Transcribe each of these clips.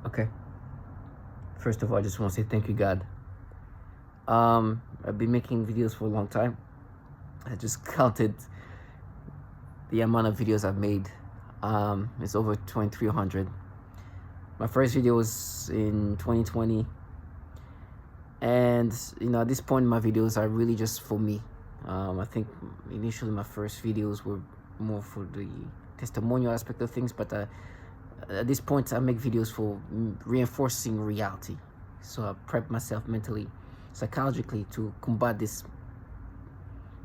Okay. First of all, I just want to say thank you, God. I've been making videos for a long time. I just counted the amount of videos I've made. It's over 2,300. My first video was in 2020, and at this point, my videos are really just for me. I think initially my first videos were more for the testimonial aspect of things, but at this point, I make videos for reinforcing reality. So I prep myself mentally, psychologically to combat this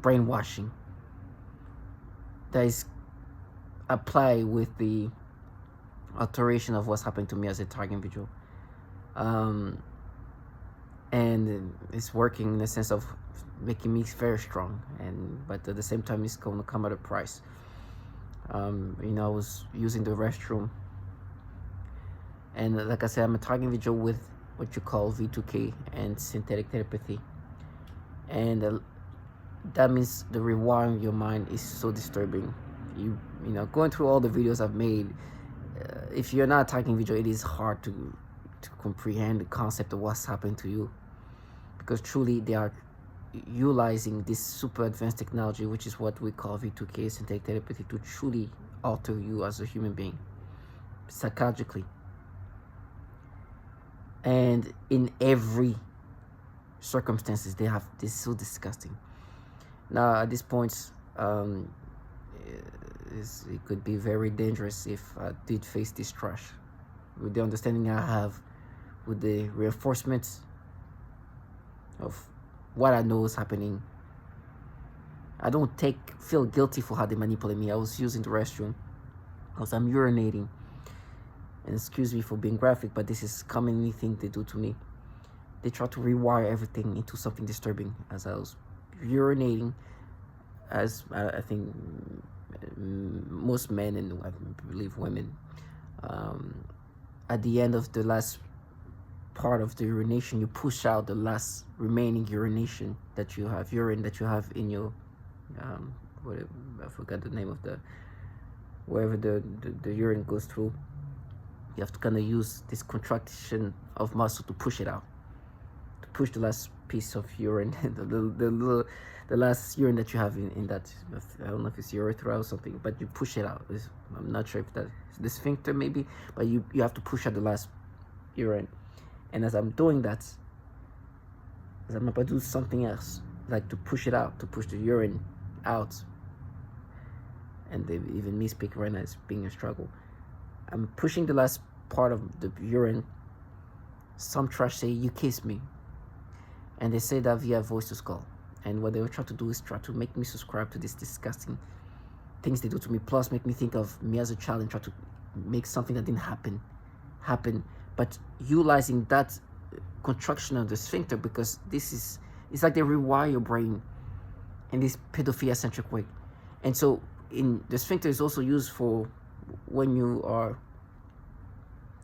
brainwashing that is applied with the alteration of what's happened to me as a target individual. And it's working in the sense of making me very strong, but at the same time it's going to come at a price. I was using the restroom, and like I said, I'm a target individual with what you call V2K and synthetic telepathy, and that means the rewiring your mind is so disturbing. Going through all the videos I've made, if you're not a target individual, it is hard to comprehend the concept of what's happened to you, because truly they are utilizing this super advanced technology, which is what we call V2K, synthetic telepathy, to truly alter you as a human being psychologically, and in every circumstances they have this. So disgusting. Now at this point, it could be very dangerous if I did face this trash. With the understanding I have, with the reinforcements of what I know is happening, I don't feel guilty for how they manipulate me. I was using the restroom because I'm urinating, and excuse me for being graphic, but this is commonly thing they do to me. They try to rewire everything into something disturbing. As I was urinating, as I think most men, and I believe women, at the end of the last part of the urination, you push out the last remaining urination that you have, urine that you have in your whatever, I forgot the name of wherever the urine goes through. You have to kind of use this contraction of muscle to push it out, to push the last piece of urine, the last urine that you have in that. I don't know if it's urethra or something, but you push it out. I'm not sure if that's the sphincter maybe, but you have to push out the last urine. And as I'm doing that, as I'm about to do something else, like to push it out, to push the urine out, and even me speaking right now is being a struggle. I'm pushing the last part of the urine. Some trash say, "You kiss me," and they say that via voice to skull. And what they were trying to do is try to make me subscribe to this disgusting things they do to me, plus make me think of me as a child and try to make something that didn't happen, but utilizing that contraction of the sphincter, because it's like they rewire your brain in this pedophilia-centric way. And so the sphincter is also used for when you are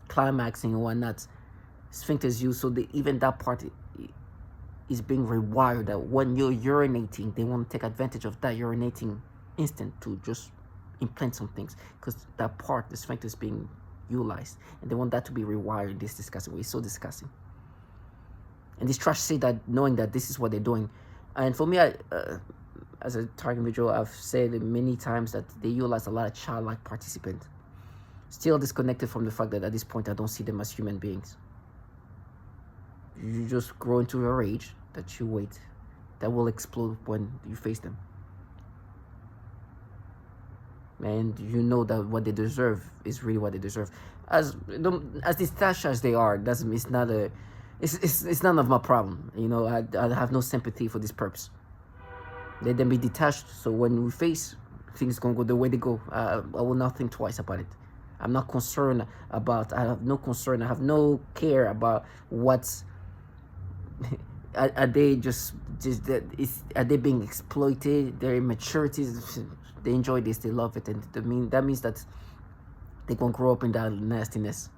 climaxing and whatnot. Sphincter is used, so even that part is being rewired, that when you're urinating, they want to take advantage of that urinating instant to just implant some things, because that part, the sphincter, is being utilized, and they want that to be rewired in this disgusting way. It's so disgusting. And these trash say that, knowing that this is what they're doing. And for me, as a target individual, I've said many times that they utilize a lot of childlike participants, still disconnected from the fact that at this point I don't see them as human beings. You just grow into a rage that you wait, that will explode when you face them. And you know that what they deserve is really what they deserve. As detached as they are, it's none of my problem. I have no sympathy for this purpose. Let them be detached, so when we face things gonna go the way they go, I will not think twice about it. I'm not concerned about, I have no concern, I have no care about what's are they are they being exploited, their immaturity. They enjoy this, they love it, and that means that they're gonna grow up in that nastiness.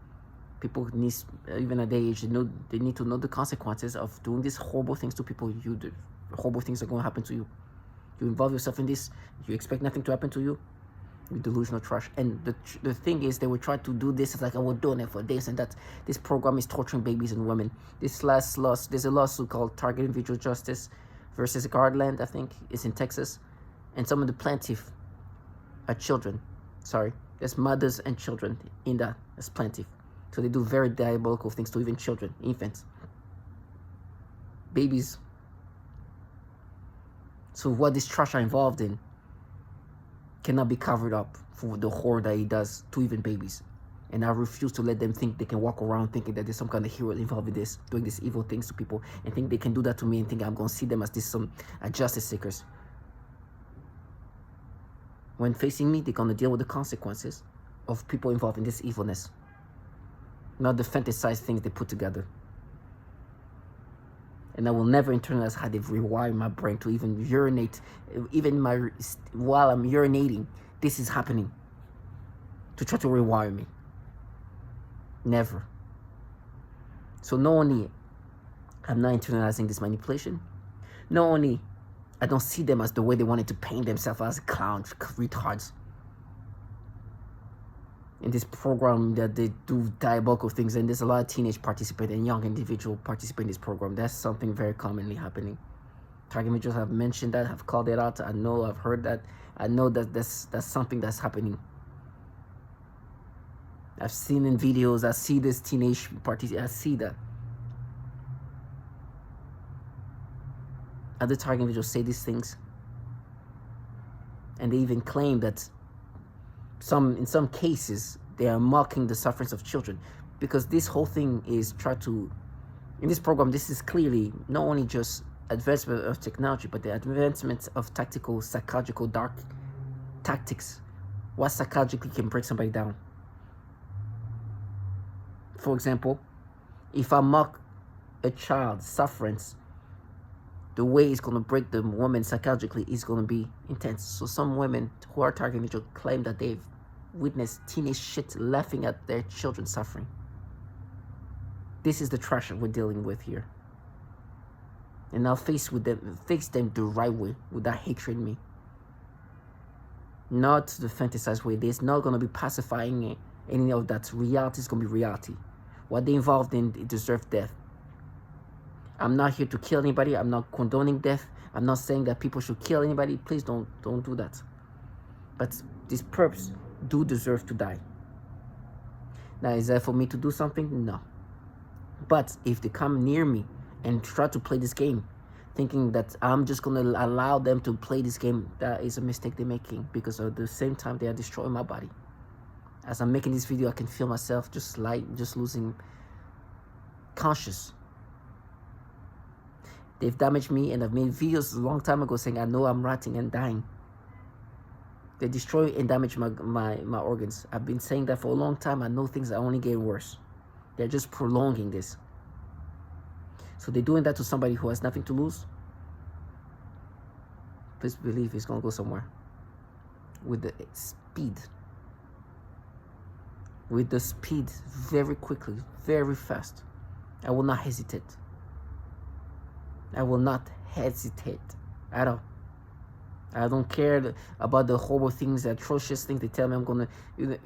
People need, even at their age, they need to know the consequences of doing these horrible things to people. Horrible things are going to happen to you. You involve yourself in this, you expect nothing to happen to you. You delusional trash. And the thing is, they will try to do this. It's like, I will donate for this and that. This program is torturing babies and women. There's a lawsuit called Target Individual Justice versus Garland, I think. It's in Texas. And some of the plaintiff are children. Sorry. There's mothers and children in that as plaintiff. So they do very diabolical things to even children, infants, babies. So what these trash are involved in cannot be covered up for the horror that he does to even babies. And I refuse to let them think they can walk around thinking that there's some kind of hero involved in this, doing these evil things to people, and think they can do that to me and think I'm going to see them as some justice seekers. When facing me, they're going to deal with the consequences of people involved in this evilness, not the fantasized things they put together. And I will never internalize how they've rewired my brain to even urinate. Even while I'm urinating, this is happening. To try to rewire me. Never. So not only I'm not internalizing this manipulation, not only I don't see them as the way they wanted to paint themselves as clowns, retards. In this program that they do diabolical things, and there's a lot of teenage participants and young individuals participate in this program. That's something very commonly happening. Target individuals have mentioned that, have called it out. I know, I've heard that. I know that that's something that's happening. I've seen in videos, I see this teenage party, I see that. Other target individuals say these things. And they even claim that in some cases, they are mocking the sufferings of children, because this whole thing is in this program, this is clearly not only just advancement of technology, but the advancement of tactical, psychological, dark tactics. What psychologically can break somebody down. For example, if I mock a child's sufferings, the way it's going to break the woman psychologically is going to be intense. So some women who are target individuals claim that they've witnessed teenage shit laughing at their children suffering. This is the trash that we're dealing with here. And now face them the right way, with that hatred in me. Not the fantasized way. There's not going to be pacifying any of that. Reality is going to be reality. What they involved in, it deserves death. I'm not here to kill anybody. I'm not condoning death. I'm not saying that people should kill anybody. Please don't do that. But these perps do deserve to die. Now, is that for me to do something? No. But if they come near me and try to play this game, thinking that I'm just going to allow them to play this game, that is a mistake they're making, because at the same time, they are destroying my body. As I'm making this video, I can feel myself just losing conscious. They've damaged me, and I've made videos a long time ago saying I know I'm rotting and dying. They destroy and damage my organs. I've been saying that for a long time. I know things are only getting worse. They're just prolonging this. So they're doing that to somebody who has nothing to lose. Please believe he's going to go somewhere. With the speed. With the speed, very quickly, very fast. I will not hesitate. I will not hesitate at all. I don't care about the horrible things, the atrocious things they tell me I'm going to...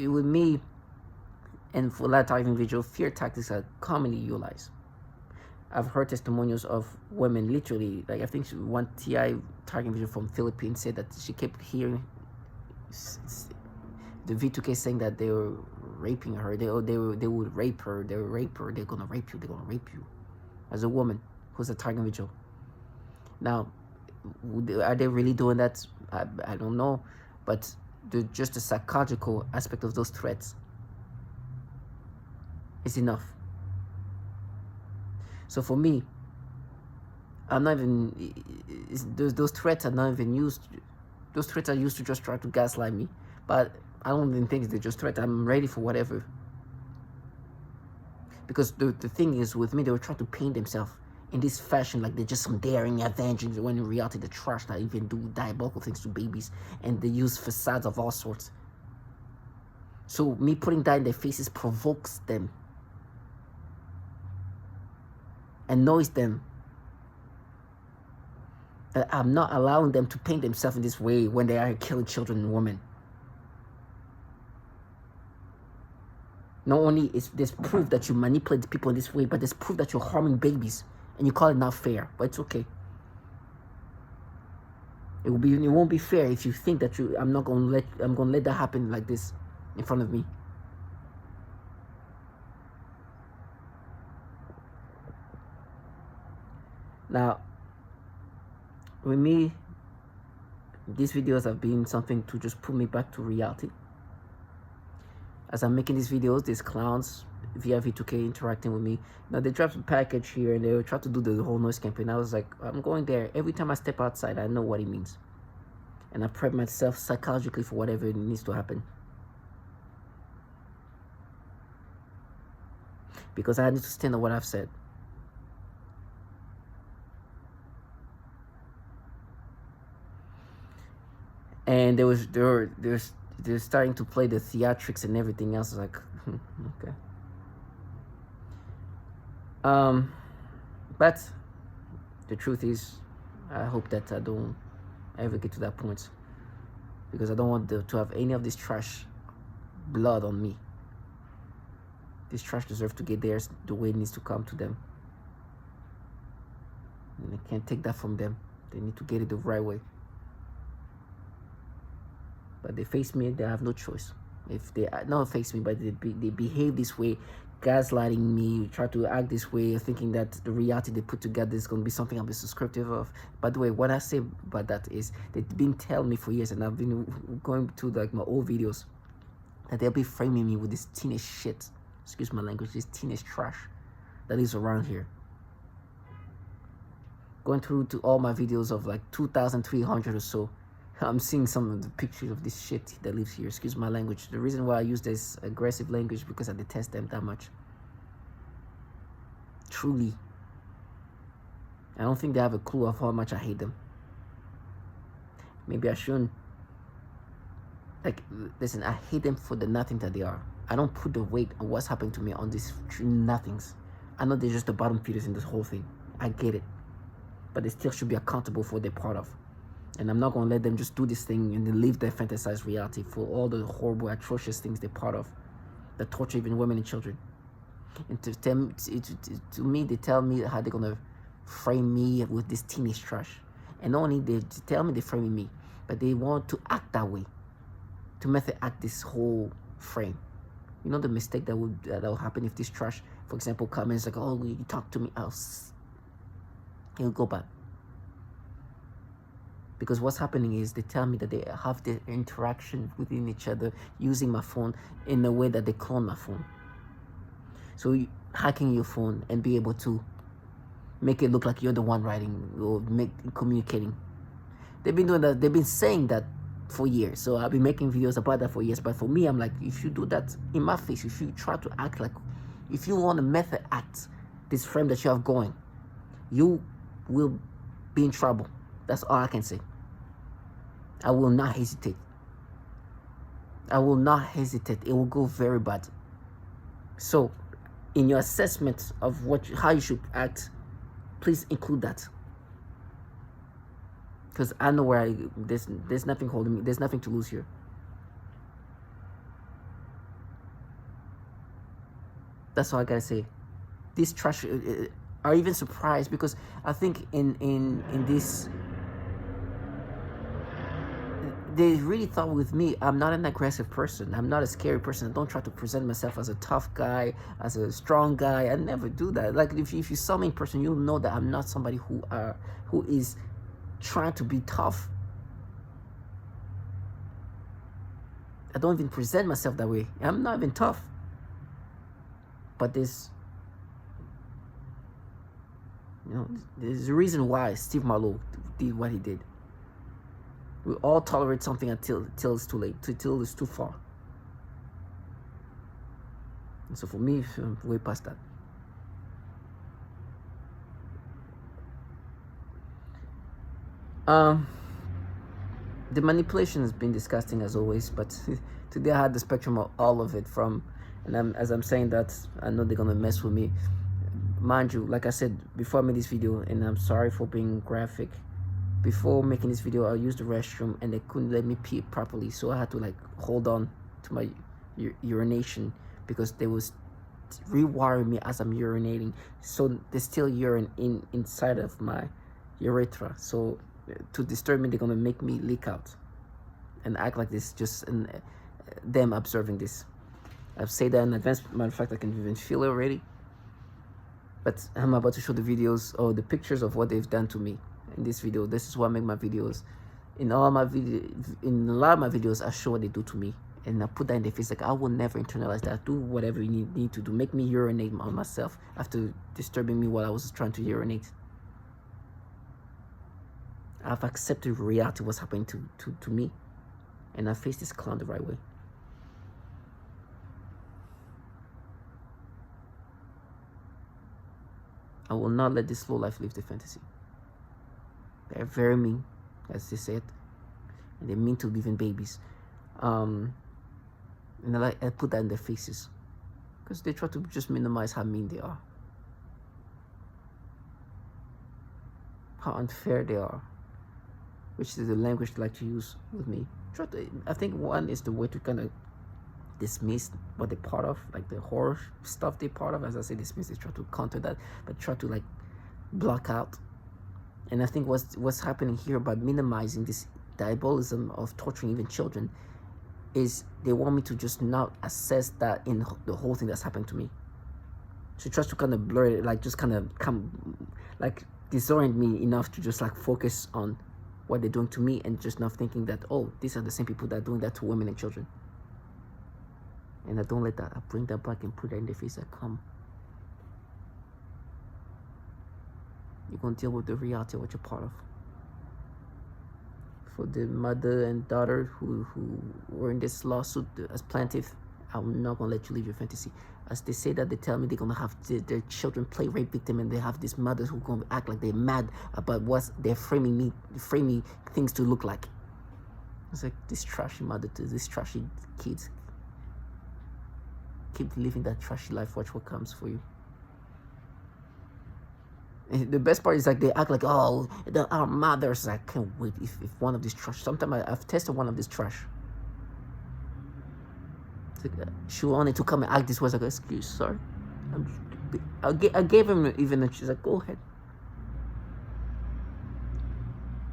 With me, and for that type of individual, fear tactics are commonly utilized. I've heard testimonials of women, literally, like I think one TI target individual from Philippines said that she kept hearing the V2K saying that they were raping her. They would rape her. They would rape her. They're going to rape you. They're going to rape you. As a woman who's a target individual. Now, are they really doing that? I don't know. But just the psychological aspect of those threats is enough. So for me, I'm not even... Those threats are not even used... Those threats are used to just try to gaslight me. But I don't even think they're just threats. I'm ready for whatever. Because the thing is, with me, they were trying to paint themselves in this fashion, like they're just some daring avengers, when in reality they're trash that even do diabolical things to babies, and they use facades of all sorts. So me putting that in their faces provokes them, annoys them, that I'm not allowing them to paint themselves in this way when they are killing children and women. Not only is there's proof that you manipulate people in this way, but there's proof that you're harming babies, and you call it not fair. But it's okay. It won't be fair if you think that I'm gonna let that happen like this in front of me. Now, with me, these videos have been something to just put me back to reality. As I'm making these videos, these clowns via V2K interacting with me. Now they dropped a package here and they try to do the whole noise campaign. I was like, I'm going there. Every time I step outside, I know what it means. And I prep myself psychologically for whatever needs to happen. Because I need to stand on what I've said. And they're starting to play the theatrics and everything else. Like, okay. But the truth is, I hope that I don't ever get to that point, because I don't want to have any of this trash blood on me. This trash deserves to get theirs the way it needs to come to them, and I can't take that from them. They need to get it the right way. But they face me, they have no choice. If they not face me, but they behave this way, gaslighting me, try to act this way, thinking that the reality they put together is going to be something I'll be subscriptive of. By the way, what I say about that is they've been telling me for years, and I've been going to like my old videos, that they'll be framing me with this teenage shit, excuse my language, this teenage trash that is around here. Going through to all my videos of like 2,300 or so, I'm seeing some of the pictures of this shit that lives here. Excuse my language. The reason why I use this aggressive language, because I detest them that much. Truly. I don't think they have a clue of how much I hate them. Maybe I shouldn't. Like, listen, I hate them for the nothing that they are. I don't put the weight of what's happening to me on these nothings. I know they're just the bottom feeders in this whole thing. I get it. But they still should be accountable for what they're part of. And I'm not going to let them just do this thing and then live their fantasized reality for all the horrible, atrocious things they're part of, that torture even women and children. And to me, they tell me how they're going to frame me with this teenage trash. And not only they tell me they're framing me, but they want to act that way, to method act this whole frame. You know the mistake that will happen if this trash, for example, comments like, oh, you talk to me else. It'll go bad. Because what's happening is they tell me that they have the interaction within each other using my phone in a way that they clone my phone. So hacking your phone and be able to make it look like you're the one writing or communicating. They've been doing that. They've been saying that for years. So I've been making videos about that for years. But for me, I'm like, if you do that in my face, if you try to act like, if you want to method act this frame that you have going, you will be in trouble. That's all I can say. I will not hesitate. I will not hesitate. It will go very bad. So, in your assessment of how you should act, please include that. Because I know where there's nothing holding me. There's nothing to lose here. That's all I gotta say. This trash are even surprised, because I think in this, they really thought with me, I'm not an aggressive person. I'm not a scary person. I don't try to present myself as a tough guy, as a strong guy. I never do that. Like, if you saw me in person, you'll know that I'm not somebody who is trying to be tough. I don't even present myself that way. I'm not even tough. But there's a reason why Steve Marlowe did what he did. We all tolerate something until it's too late, till it's too far. And so for me, I'm way past that. The manipulation has been disgusting as always, but today I had the spectrum of all of it and as I'm saying that, I know they're gonna mess with me. Mind you, like I said before I made this video, and I'm sorry for being graphic, before making this video, I used the restroom and they couldn't let me pee properly, so I had to like hold on to my urination because they was rewiring me as I'm urinating. So there's still urine inside of my urethra. So to disturb me, they're gonna make me leak out and act like this, just them observing this. I've said that in advance. Matter of fact, I can even feel it already. But I'm about to show the videos or the pictures of what they've done to me in this video. This is why I make my videos. In a lot of my videos, I show what they do to me, and I put that in their face. Like, I will never internalize that. Do whatever you need to do. Make me urinate on myself after disturbing me while I was trying to urinate. I've accepted reality, what's happening to me, and I face this clown the right way. I will not let this low life live the fantasy. They're very mean, as they said, and they're mean to living babies. And I put that in their faces because they try to just minimize how mean they are, how unfair they are, which is the language they like to use with me. I think one is the way to kind of dismiss what they're part of, like the horror stuff they're part of. As I say, dismiss, they try to counter that, but try to like block out. And I think what's happening here by minimizing this diabolism of torturing even children is they want me to just not assess that in the whole thing that's happened to me. So it tries to kind of blur it, like just kind of disorient me enough to just like focus on what they're doing to me and just not thinking that, oh, these are the same people that are doing that to women and children. And I don't let that. I bring that back and put that in their face. I come. You're going to deal with the reality of what you're part of. For the mother and daughter who were in this lawsuit as plaintiff, I'm not going to let you leave your fantasy. As they say that, they tell me they're going to have their children play rape victim, and they have these mothers who are going to act like they're mad about what they're framing things to look like. It's like this trashy mother to this trashy kids. Keep living that trashy life. Watch what comes for you. And the best part is like they act like, oh, our mothers. I can't wait if one of these trash. Sometimes I've tested one of these trash. Like, she wanted to come and act this way. I was like, excuse, sorry. I gave him even a. She's like, go ahead.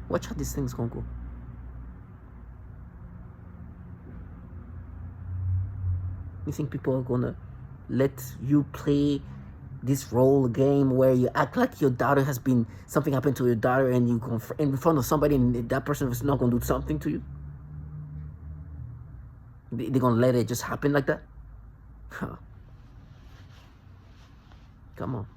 Watch how this thing's gonna go. You think people are gonna let you play this role game where you act like your daughter has been, something happened to your daughter, and you go in front of somebody and that person is not gonna do something to you? They're gonna let it just happen like that? Huh. Come on.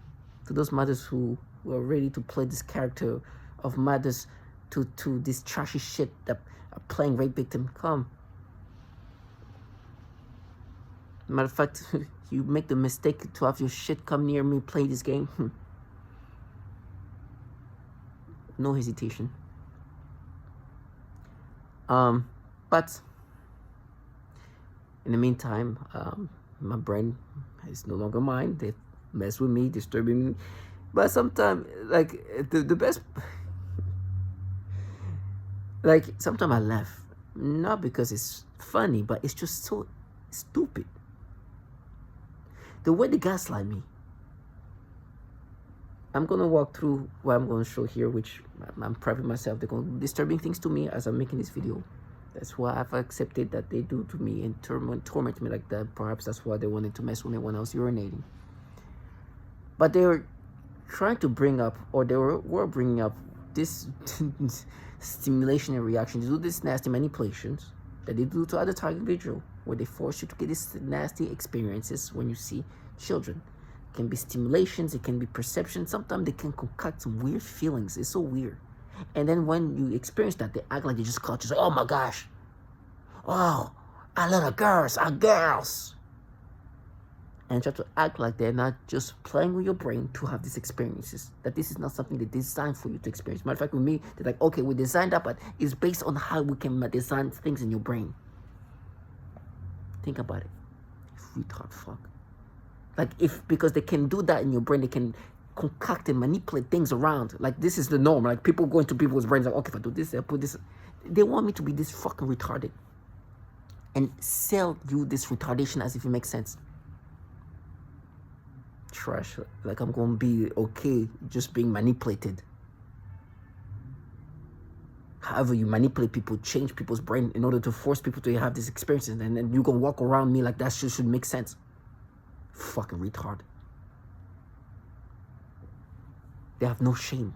To those mothers who are ready to play this character of mothers to this trashy shit that are playing rape victim, come. Matter of fact, you make the mistake to have your shit come near me, play this game. No hesitation. But in the meantime, my brain is no longer mine. They mess with me, disturbing me. But sometimes, like the best, like sometimes I laugh, not because it's funny, but it's just so stupid. The way they gaslight me. I'm going to walk through what I'm going to show here, which I'm private myself. They're going to be disturbing things to me as I'm making this video. That's why I've accepted that they do to me and torment me like that. Perhaps that's why they wanted to mess with me when I was urinating. But they were trying to bring up, or they were bringing up this stimulation and reaction. They do these nasty manipulations that they do to other target individuals, where they force you to get these nasty experiences when you see children. It can be stimulations, it can be perception. Sometimes they can concoct some weird feelings. It's so weird. And then when you experience that, they act like they just caught you. Say, oh my gosh. Oh, our little girls, our girls. And try to act like they're not just playing with your brain to have these experiences. That this is not something they designed for you to experience. Matter of fact, with me, they're like, okay, we designed that, but it's based on how we can design things in your brain. Think about it. Retard fuck. Like, because they can do that in your brain, they can concoct and manipulate things around. Like, this is the norm. Like, people go into people's brains like, okay, if I do this, I put this. They want me to be this fucking retarded and sell you this retardation as if it makes sense. trash. Like I'm gonna be okay just being manipulated. However, you manipulate people, change people's brain in order to force people to have these experiences, and then you're gonna walk around me like that should make sense. Fucking retard. They have no shame.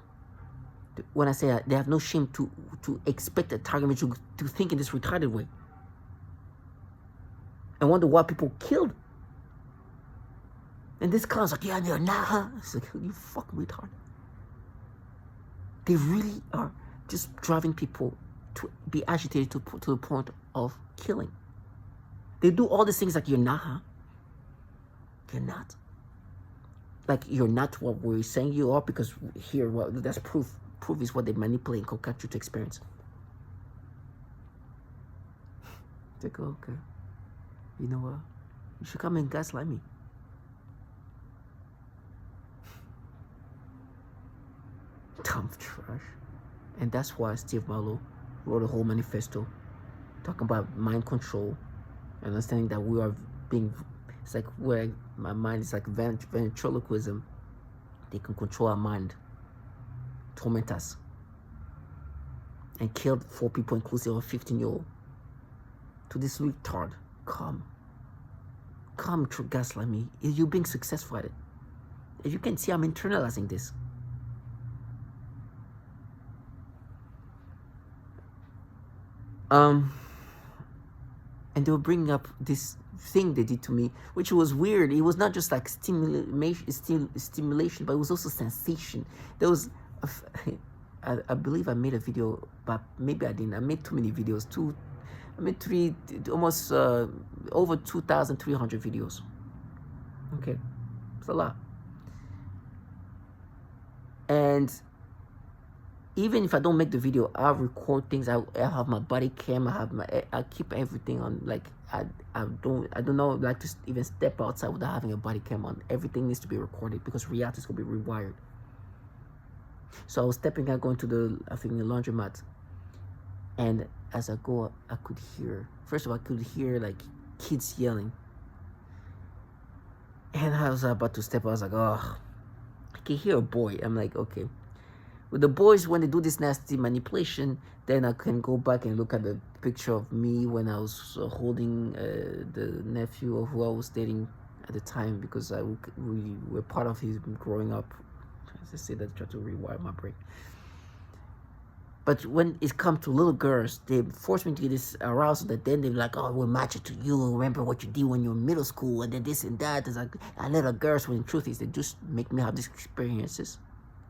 When I say that, they have no shame to expect a target to think in this retarded way. And wonder why people killed. And this clown's like, yeah, they're not, huh? It's like, you fucking retard. They really are just driving people to be agitated to the point of killing. They do all these things like, you're not, huh? You're not. Like, you're not what we're saying you are, because here, well, that's proof. Proof is what they manipulate and concoct you to experience. They go, okay. You know what? You should come and gaslight me. Dumb trash. And that's why Steve Marlowe wrote a whole manifesto talking about mind control, understanding that we are being, it's like where my mind is like ventriloquism. They can control our mind, torment us, and killed 4 people, inclusive of a 15-year-old. To this retard, come to gaslight me. You're being successful at it. As you can see, I'm internalizing this. And they were bringing up this thing they did to me, which was weird. It was not just like stimulation, but it was also sensation. There was, I believe I made a video, but maybe I didn't. I made too many videos. I made almost over 2,300 videos. Okay, it's a lot. And even if I don't make the video, I'll record things. I have my body cam. I keep everything on. Like I don't know, like to even step outside without having a body cam on. Everything needs to be recorded because reality is gonna be rewired. So I was stepping out, going to the laundromat, and as I go, I could hear. First of all, I could hear like kids yelling, and I was about to step. I was like, oh, I can hear a boy. I'm like, okay. With the boys, when they do this nasty manipulation, then I can go back and look at the picture of me when I was holding the nephew of who I was dating at the time, because we were part of his growing up. As I say that, try to rewire my brain. But when it comes to little girls, they force me to get this arousal that then they're like, oh, we'll match it to you. Remember what you did when you were in middle school, and then this and that. It's like, and little girls, when the truth is, they just make me have these experiences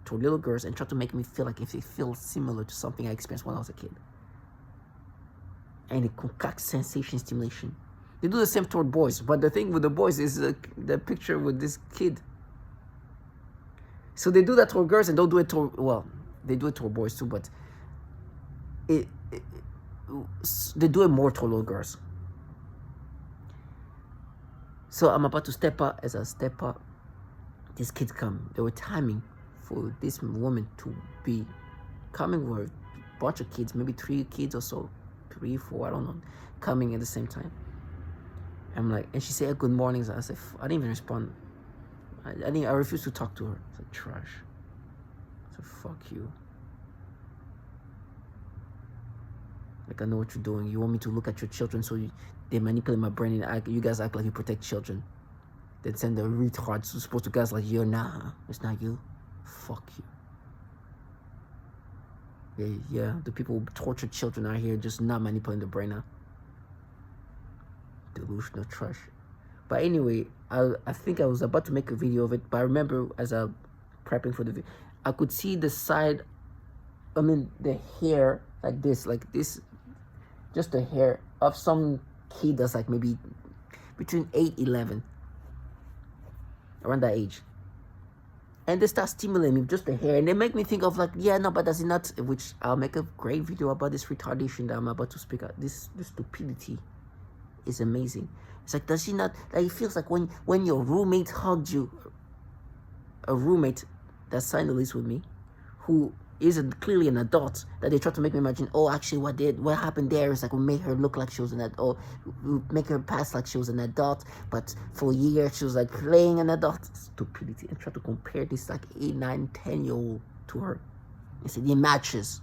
to little girls and try to make me feel like if it feels similar to something I experienced when I was a kid. And it concocts sensation stimulation. They do the same toward boys, but the thing with the boys is the picture with this kid. So they do that toward girls and don't do it toward, well, they do it toward boys too, but they do it more toward little girls. So I'm about to step out. As I step out, these kids come. They were timing for this woman to be coming with a bunch of kids, maybe 3 kids or so, 3, 4, I don't know, coming at the same time. I'm like, and she said good mornings. I said, I didn't even respond. I refused to talk to her. It's like trash. I said, fuck you. Like, I know what you're doing. You want me to look at your children, so they manipulate my brain and you guys act like you protect children. Then send the retards who's supposed to guys like, you're not, huh? It's not you. Fuck you. Yeah, the people who torture children out here just not manipulating the brain now. Delusional trash. But anyway, I think I was about to make a video of it, but I remember as I prepping for the video, I could see the side, the hair like this, just the hair of some kid that's like maybe between 8, 11, around that age. And they start stimulating me, just the hair. And they make me think of like, yeah, no, but does it not, which I'll make a great video about this retardation that I'm about to speak at. This stupidity is amazing. It's like, does she not, like, it feels like when your roommate hugged you, a roommate that signed the lease with me, who is clearly an adult that they try to make me imagine, oh, actually what happened there is like we made her look like she was an adult, we make her pass like she was an adult, but for a year she was like playing an adult. Stupidity. And try to compare this like 8, 9, 10-year-old to her. And say it matches.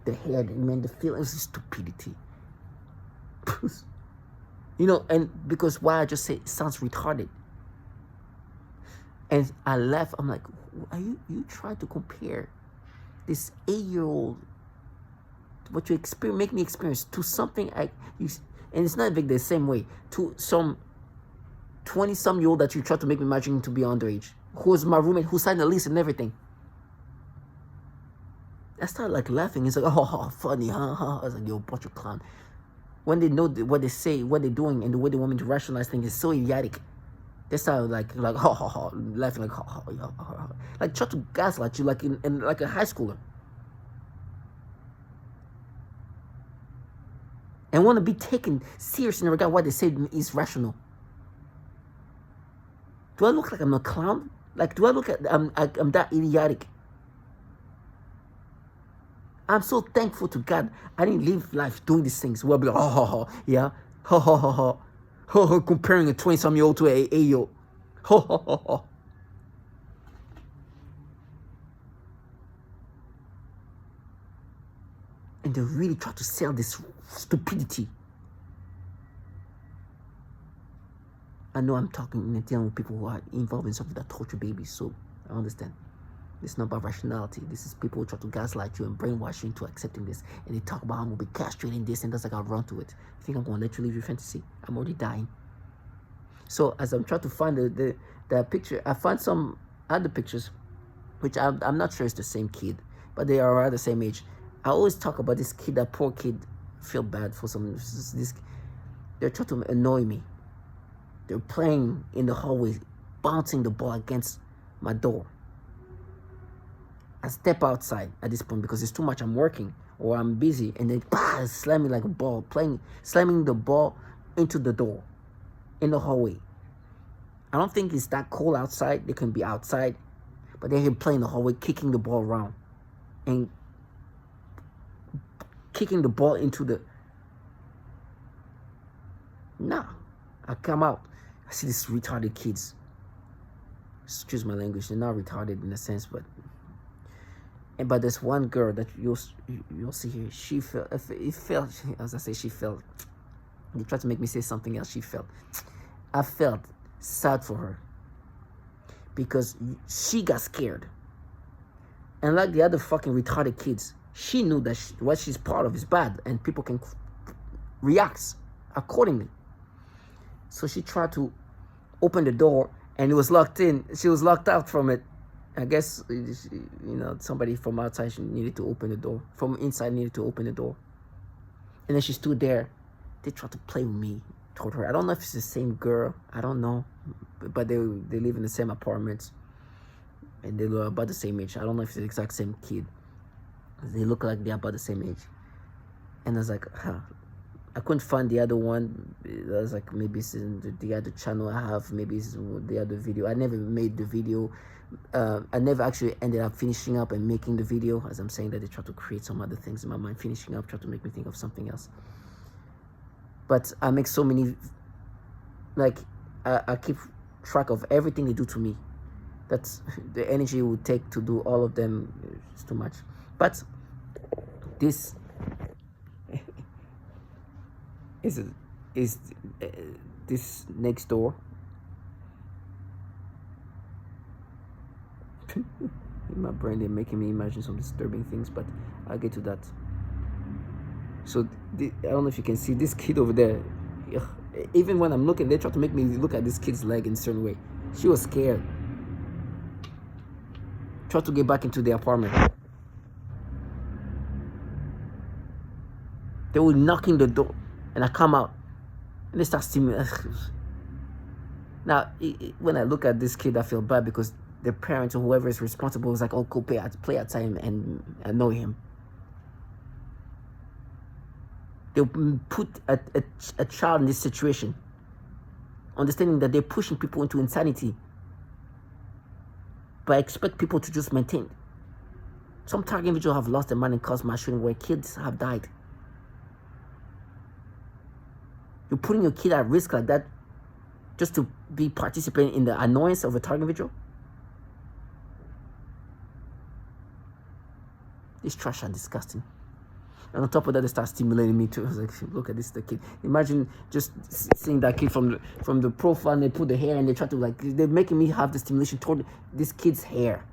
The hair, the feelings, stupidity. You know, and because why I just say it sounds retarded. And I laugh, I'm like, are you trying to compare this 8-year-old, what you experience, make me experience, to something and it's not even the same way, to some 20-some-year-old that you try to make me imagine to be underage, who was my roommate, who signed the lease and everything. I started like laughing. It's like, oh, funny, huh? I was like, yo, bunch of clown. When they know what they say, what they're doing, and the way they want me to rationalize things is so idiotic. They start like laughing like like try to gaslight you like in like a high schooler, and want to be taken serious in regard what they say is rational. Do I look like I'm a clown? Like, do I look at I'm that idiotic? I'm so thankful to God I didn't live life doing these things. We'll be like, yeah, comparing a 20-some-year-old to a 8-year-old. And they really try to sell this stupidity. I know I'm dealing with people who are involved in something that torture babies, so I understand. It's not about rationality. This is people who try to gaslight you and brainwash you into accepting this. And they talk about I'm going to be castrating this, and that's like I'll run to it. I think I'm going to let you live your fantasy. I'm already dying. So as I'm trying to find the picture, I find some other pictures, which I'm not sure it's the same kid, but they are around the same age. I always talk about this kid, that poor kid. I feel bad for they're trying to annoy me. They're playing in the hallway, bouncing the ball against my door. I step outside at this point because it's too much. I'm working or I'm busy, and then slamming like a ball, slamming the ball into the door in the hallway. I don't think it's that cold outside. They can be outside, but they're here playing the hallway, kicking the ball around and kicking the ball into the. Nah, I come out. I see these retarded kids. Excuse my language. They're not retarded in a sense, but there's one girl that you'll see here. She felt, as I say, she felt. They tried to make me say something else. She felt. I felt sad for her because she got scared, and like the other fucking retarded kids, she knew that what she's part of is bad, and people can react accordingly. So she tried to open the door, and it was locked in. She was locked out from it. I guess, somebody from outside needed to open the door. From inside needed to open the door. And then she stood there. They tried to play with me, told her. I don't know if it's the same girl. I don't know. But they live in the same apartments. And they look about the same age. I don't know if it's the exact same kid. They look like they're about the same age. And I was like, I couldn't find the other one. I was like, maybe it's in the other channel I have. Maybe it's the other video. I never made the video. I never actually ended up finishing up and making the video. As I'm saying that, they try to create some other things in my mind. Finishing up, try to make me think of something else. But I make so many, like, I keep track of everything they do to me. That's the energy it would take to do all of them. It's too much. But this is this next door. In my brain, they're making me imagine some disturbing things, but I'll get to that. So I don't know if you can see this kid over there. Even when I'm looking, they try to make me look at this kid's leg in a certain way. She was scared. Tried to get back into the apartment. They were knocking the door, and I come out, and they start seeing me. Now, when I look at this kid, I feel bad because the parents or whoever is responsible is like, oh, go play outside and annoy him. They put a child in this situation, understanding that they're pushing people into insanity, but I expect people to just maintain. Some target individuals have lost their mind and caused mass shooting where kids have died. You're putting your kid at risk like that just to be participating in the annoyance of a target individual? These trash are disgusting. And on top of that, they start stimulating me too. I was like, look at this, the kid. Imagine just seeing that kid from the profile, and they put the hair and they try to they're making me have the stimulation toward this kid's hair.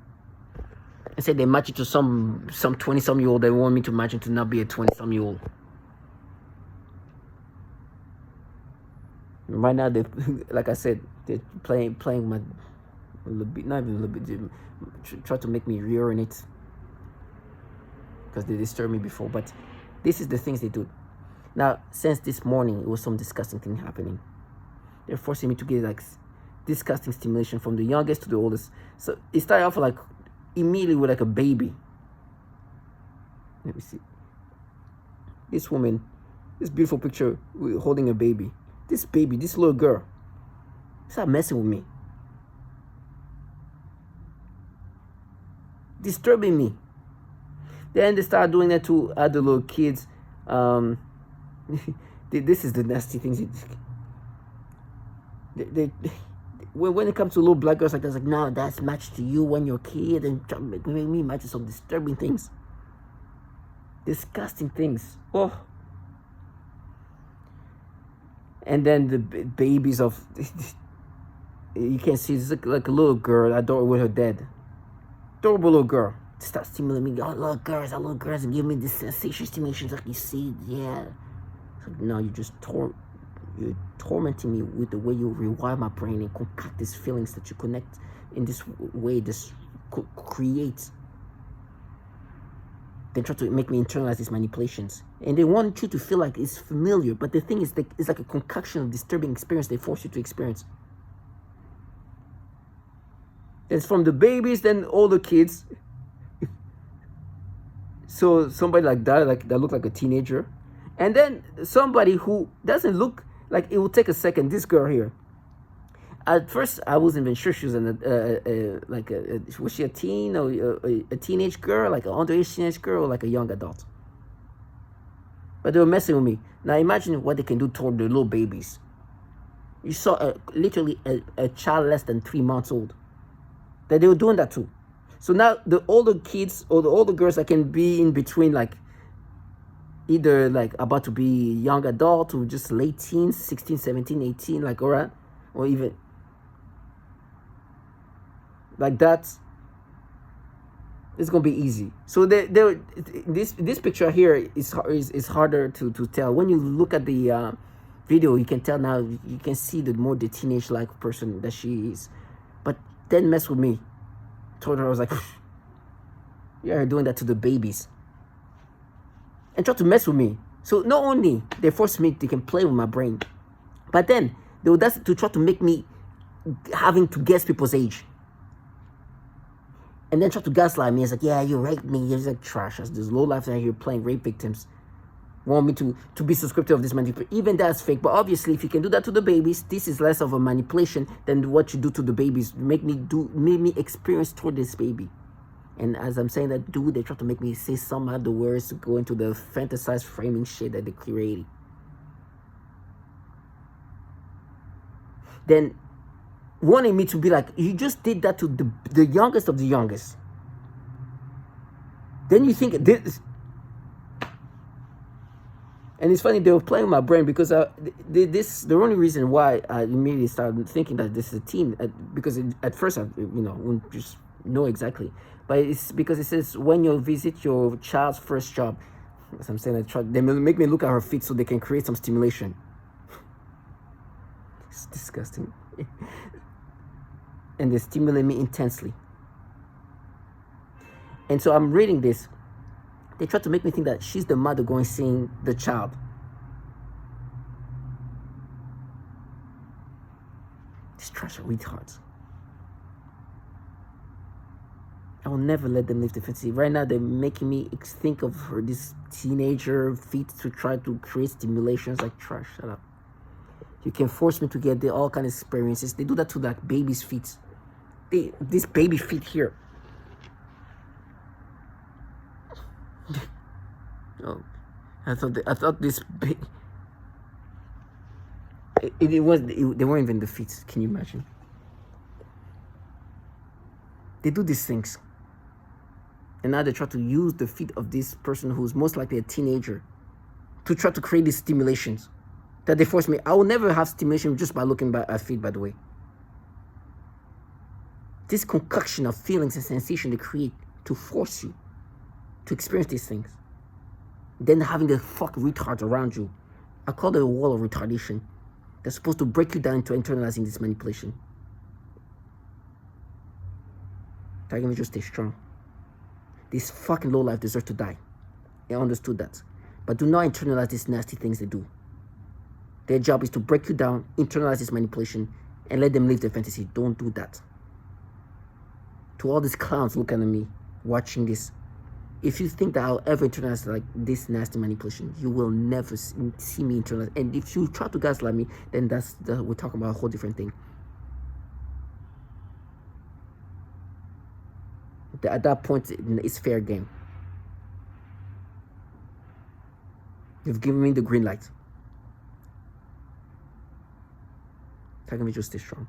And say they match it to some 20-some-year-old. They want me to match it to not be a 20-some-year-old. Right now, they, like I said, they're playing my a little bit, not even a little bit, try to make me urinate because they disturbed me before. But this is the things they do. Now, since this morning, it was some disgusting thing happening. They're forcing me to get like disgusting stimulation from the youngest to the oldest. So it started off like immediately with like a baby. Let me see. This woman, this beautiful picture holding a baby. This baby, this little girl, start messing with me, disturbing me. Then they start doing that to other little kids. This is the nasty things. When it comes to little black girls like that, it's like, no, that's matched to you when you're a kid, and make me match some disturbing things, disgusting things. Oh. And then the babies of, you can see it's like a little girl, adorable with her dad. Adorable little girl. Start stimulating me. Oh, little girls, and give me this sensation stimulation. Like, you see, yeah. It's like, no, you're tormenting me with the way you rewire my brain and concoct these feelings that you connect in this way, this create. They try to make me internalize these manipulations. And they want you to feel like it's familiar. But the thing is, it's like a concoction of disturbing experience they force you to experience. It's from the babies, then all the kids. So somebody like that look like a teenager. And then somebody who doesn't look like, it will take a second. This girl here. At first, I wasn't even sure she was was she a teen or a teenage girl, like an underage teenage girl, or like a young adult? But they were messing with me. Now imagine what they can do toward the little babies. You saw literally a child less than 3 months old. That they were doing that too. So now the older kids or the older girls that can be in between, like either like about to be young adult or just late teens, 16, 17, 18, like, all right, or even like that, it's gonna be easy. So this picture here is harder to tell. When you look at the video, you can tell now. You can see the teenage like person that she is. But then mess with me. Told her, I was like, you're doing that to the babies, and try to mess with me. So not only they force me, they can play with my brain, but then they would to try to make me having to guess people's age. And then try to gaslight me. It's like, yeah, you raped me. You're like trash. There's low life out here playing rape victims. Want me to be subscriptive of this manipulation. Even that's fake. But obviously, if you can do that to the babies, this is less of a manipulation than what you do to the babies. Make me experience toward this baby. And as I'm saying that, they try to make me say some other words to go into the fantasized framing shit that they created. Then wanting me to be like, you just did that to the youngest of the youngest. Then you think this, and it's funny, they were playing with my brain because the only reason why I immediately started thinking that this is a teen, because at first I wouldn't just know exactly, but it's because it says when you visit your child's first job, as I'm saying, they make me look at her feet so they can create some stimulation. It's disgusting. And they stimulate me intensely. And so I'm reading this. They try to make me think that she's the mother going seeing the child. These trash are retards. I will never let them live the fantasy. Right now, they're making me think of her, this teenager feet, to try to create stimulations like trash. Shut up. You can force me to get all kind of experiences. They do that to like babies' feet. This baby feet here. Oh, I thought this. It was. They weren't even the feet. Can you imagine? They do these things, and now they try to use the feet of this person who's most likely a teenager to try to create these stimulations that they force me. I will never have stimulation just by looking at feet, by the way. This concoction of feelings and sensation they create to force you to experience these things. Then having the fuck retards around you. I call it a wall of retardation. They're supposed to break you down into internalizing this manipulation. Target me just stay strong. These fucking lowlife deserve to die. I understood that. But do not internalize these nasty things they do. Their job is to break you down, internalize this manipulation, and let them live their fantasy. Don't do that. To all these clowns looking at me, watching this, if you think that I'll ever internalize like this nasty manipulation, you will never see me internalize. And if you try to gaslight me, then we're talking about a whole different thing. At that point, it's fair game. You've given me the green light. How can we just stay strong?